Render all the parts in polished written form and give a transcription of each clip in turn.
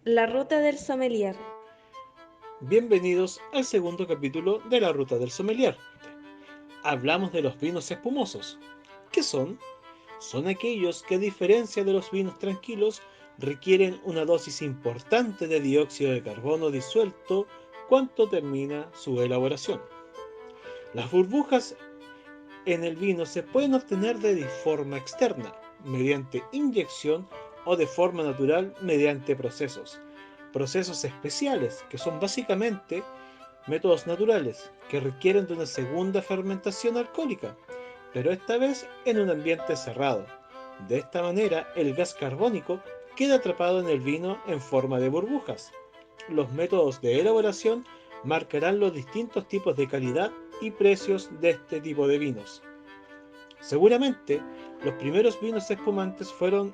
La ruta del sommelier. Bienvenidos al segundo capítulo de la Ruta del Sommelier. Hablamos de los vinos espumosos. ¿Qué son? Son aquellos que, a diferencia de los vinos tranquilos, requieren una dosis importante de dióxido de carbono disuelto cuando termina su elaboración. Las burbujas en el vino se pueden obtener de forma externa, mediante inyección, o de forma natural mediante procesos especiales que son básicamente métodos naturales que requieren de una segunda fermentación alcohólica, pero esta vez en un ambiente cerrado. De esta manera, el gas carbónico queda atrapado en el vino en forma de burbujas. Los métodos de elaboración marcarán los distintos tipos de calidad y precios de este tipo de vinos. Seguramente, los primeros vinos espumantes fueron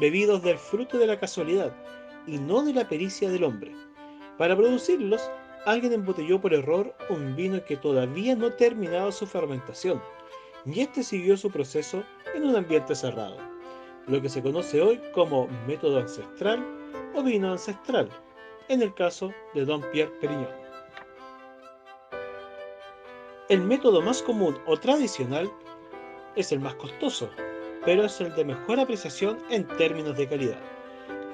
bebidos del fruto de la casualidad y no de la pericia del hombre. Para producirlos, alguien embotelló por error un vino que todavía no terminaba su fermentación, y este siguió su proceso en un ambiente cerrado, lo que se conoce hoy como método ancestral o vino ancestral, en el caso de Dom Pierre Perignon. El método más común o tradicional es el más costoso, pero es el de mejor apreciación en términos de calidad.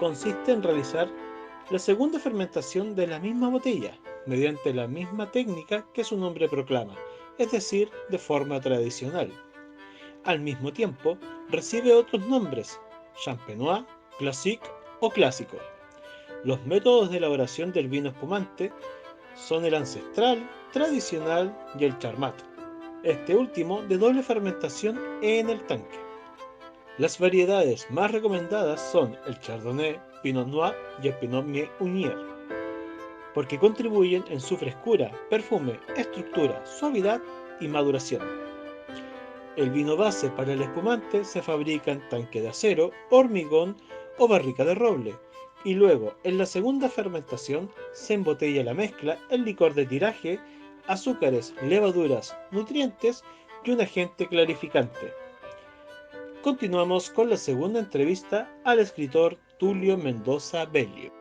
Consiste en realizar la segunda fermentación de la misma botella, mediante la misma técnica que su nombre proclama, es decir, de forma tradicional. Al mismo tiempo, recibe otros nombres: champenois, classique o clásico. Los métodos de elaboración del vino espumante son el ancestral, tradicional y el charmat, este último de doble fermentación en el tanque. Las variedades más recomendadas son el Chardonnay, Pinot Noir y el Pinot Meunier, porque contribuyen en su frescura, perfume, estructura, suavidad y maduración. El vino base para el espumante se fabrica en tanque de acero, hormigón o barrica de roble, y luego, en la segunda fermentación, se embotella la mezcla, el licor de tiraje, azúcares, levaduras, nutrientes y un agente clarificante. Continuamos con la segunda entrevista al escritor Tulio Mendoza Bello.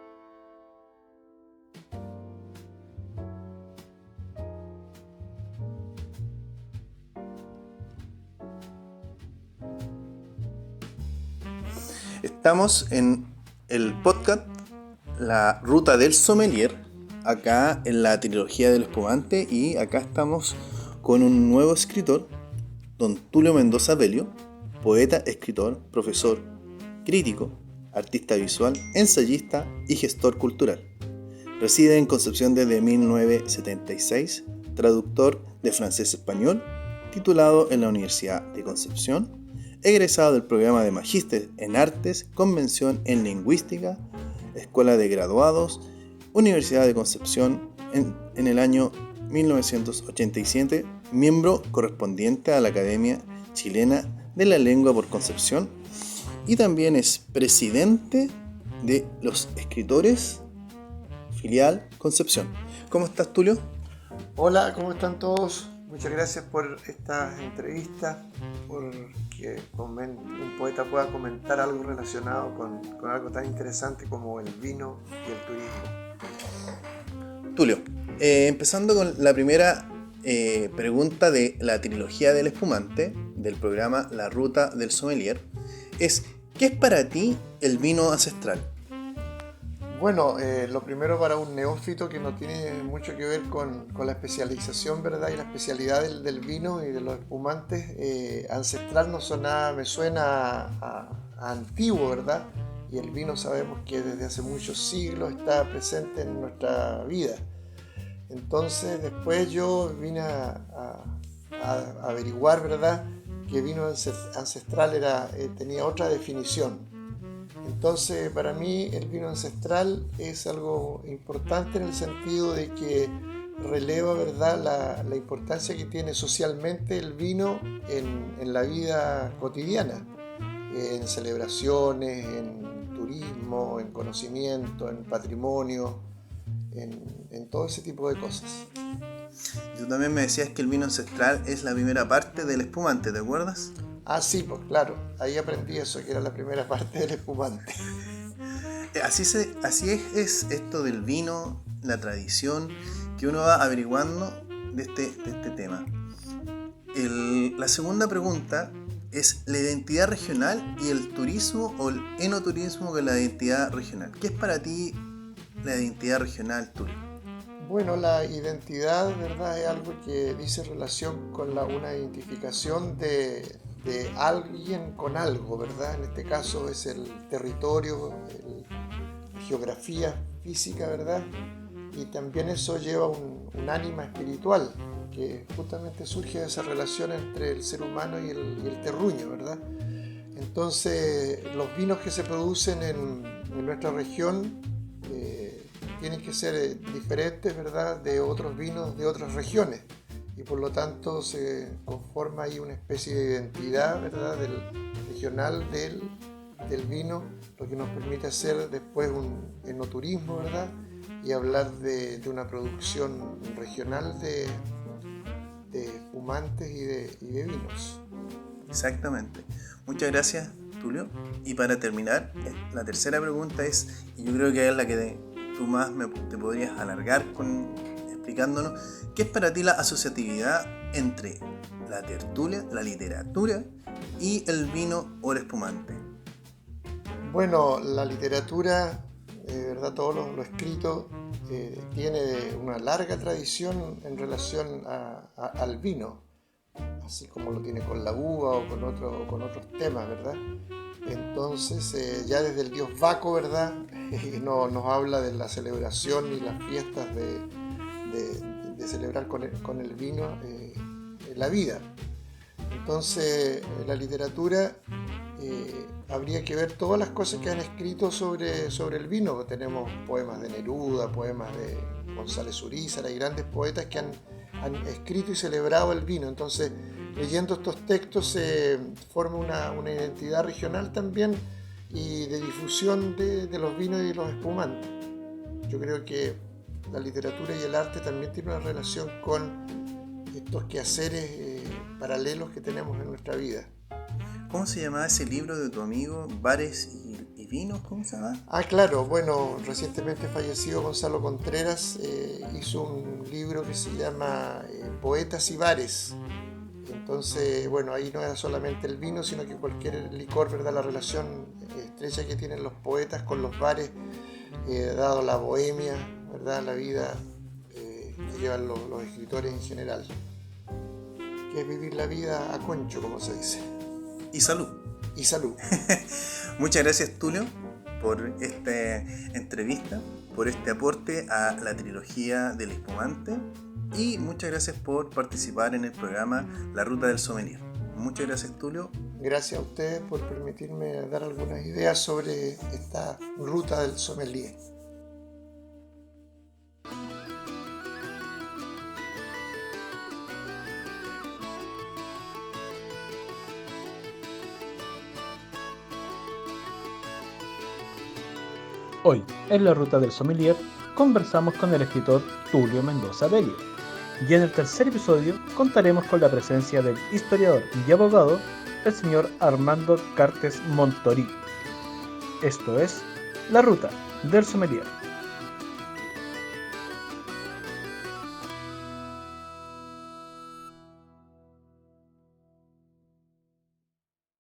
Estamos en el podcast La Ruta del Sommelier, acá en la trilogía del espumante, y acá estamos con un nuevo escritor, don Tulio Mendoza Bello, poeta, escritor, profesor, crítico, artista visual, ensayista y gestor cultural. Reside en Concepción desde 1976, traductor de francés-español, titulado en la Universidad de Concepción, egresado del programa de Magíster en Artes, Convención en Lingüística, Escuela de Graduados, Universidad de Concepción en el año 1987, miembro correspondiente a la Academia Chilena de la Lengua por Concepción, y también es presidente de los escritores filial Concepción. ¿Cómo estás, Tulio? Hola, ¿cómo están todos? Muchas gracias por esta entrevista, por que un poeta pueda comentar algo relacionado con algo tan interesante como el vino y el turismo. Tulio, empezando con la primera pregunta de la trilogía del espumante del programa La Ruta del Sommelier, es: ¿qué es para ti el vino ancestral? Bueno, lo primero, para un neófito que no tiene mucho que ver con la especialización, ¿verdad? Y la especialidad del vino y de los espumantes, ancestral no suena, me suena a antiguo, ¿verdad? Y el vino sabemos que desde hace muchos siglos está presente en nuestra vida. Entonces después yo vine a averiguar, ¿verdad?, que vino ancestral tenía otra definición. Entonces, para mí el vino ancestral es algo importante en el sentido de que releva, ¿verdad?, la importancia que tiene socialmente el vino en la vida cotidiana, en celebraciones, en turismo, en conocimiento, en patrimonio, en todo ese tipo de cosas. Y tú también me decías que el vino ancestral es la primera parte del espumante, ¿te acuerdas? Ah, sí, pues claro, ahí aprendí eso, que era la primera parte del espumante. así es esto del vino, la tradición, que uno va averiguando de este tema. La segunda pregunta es la identidad regional y el turismo o el enoturismo con la identidad regional. ¿Qué es para ti la identidad regional, Tulio? Bueno, la identidad, ¿verdad? Es algo que dice relación con una identificación de alguien con algo, ¿verdad? En este caso es el territorio, la geografía física, ¿verdad? Y también eso lleva un ánima espiritual, que justamente surge de esa relación entre el ser humano y el terruño, ¿verdad? Entonces, los vinos que se producen en nuestra región tienen que ser diferentes, ¿verdad?, de otros vinos de otras regiones, y por lo tanto se conforma ahí una especie de identidad, ¿verdad?, regional del vino, lo que nos permite hacer después un enoturismo, ¿verdad?, y hablar de una producción regional de espumantes y de vinos. Exactamente. Muchas gracias, Tulio. Y para terminar, la tercera pregunta es, y yo creo que es la que tú más te podrías alargar explicándonos, ¿qué es para ti la asociatividad entre la tertulia, la literatura y el vino o el espumante? Bueno, la literatura, ¿verdad? Todo lo escrito tiene una larga tradición en relación al vino, así como lo tiene con la uva o con otros temas, ¿verdad? Entonces, ya desde el dios Baco, ¿verdad? Nos habla de la celebración y las fiestas de celebrar con el vino la vida. Entonces, la literatura, habría que ver todas las cosas que han escrito sobre el vino. Tenemos poemas de Neruda, poemas de González Urízar, hay grandes poetas que han escrito y celebrado el vino. Entonces, leyendo estos textos se forma una identidad regional también y de difusión de los vinos y de los espumantes. Yo creo que la literatura y el arte también tienen una relación con estos quehaceres paralelos que tenemos en nuestra vida. ¿Cómo se llamaba ese libro de tu amigo, Bares y Vinos? ¿Cómo se llama? Ah, claro, bueno, recientemente fallecido Gonzalo Contreras hizo un libro que se llama Poetas y Bares. Entonces, bueno, ahí no era solamente el vino, sino que cualquier licor, ¿verdad? La relación estrecha que tienen los poetas con los bares, dado la bohemia, ¿verdad? La vida que llevan los escritores en general, que es vivir la vida a concho, como se dice. Y salud. Y salud. Muchas gracias, Tulio, por esta entrevista, por este aporte a la trilogía del espumante, y muchas gracias por participar en el programa La Ruta del Sommelier. Muchas gracias, Tulio. Gracias a ustedes por permitirme dar algunas ideas sobre esta ruta del sommelier. Hoy, en La Ruta del Sommelier, conversamos con el escritor Tulio Mendoza Belli, y en el tercer episodio contaremos con la presencia del historiador y abogado, el señor Armando Cartes Montorí. Esto es La Ruta del Sommelier.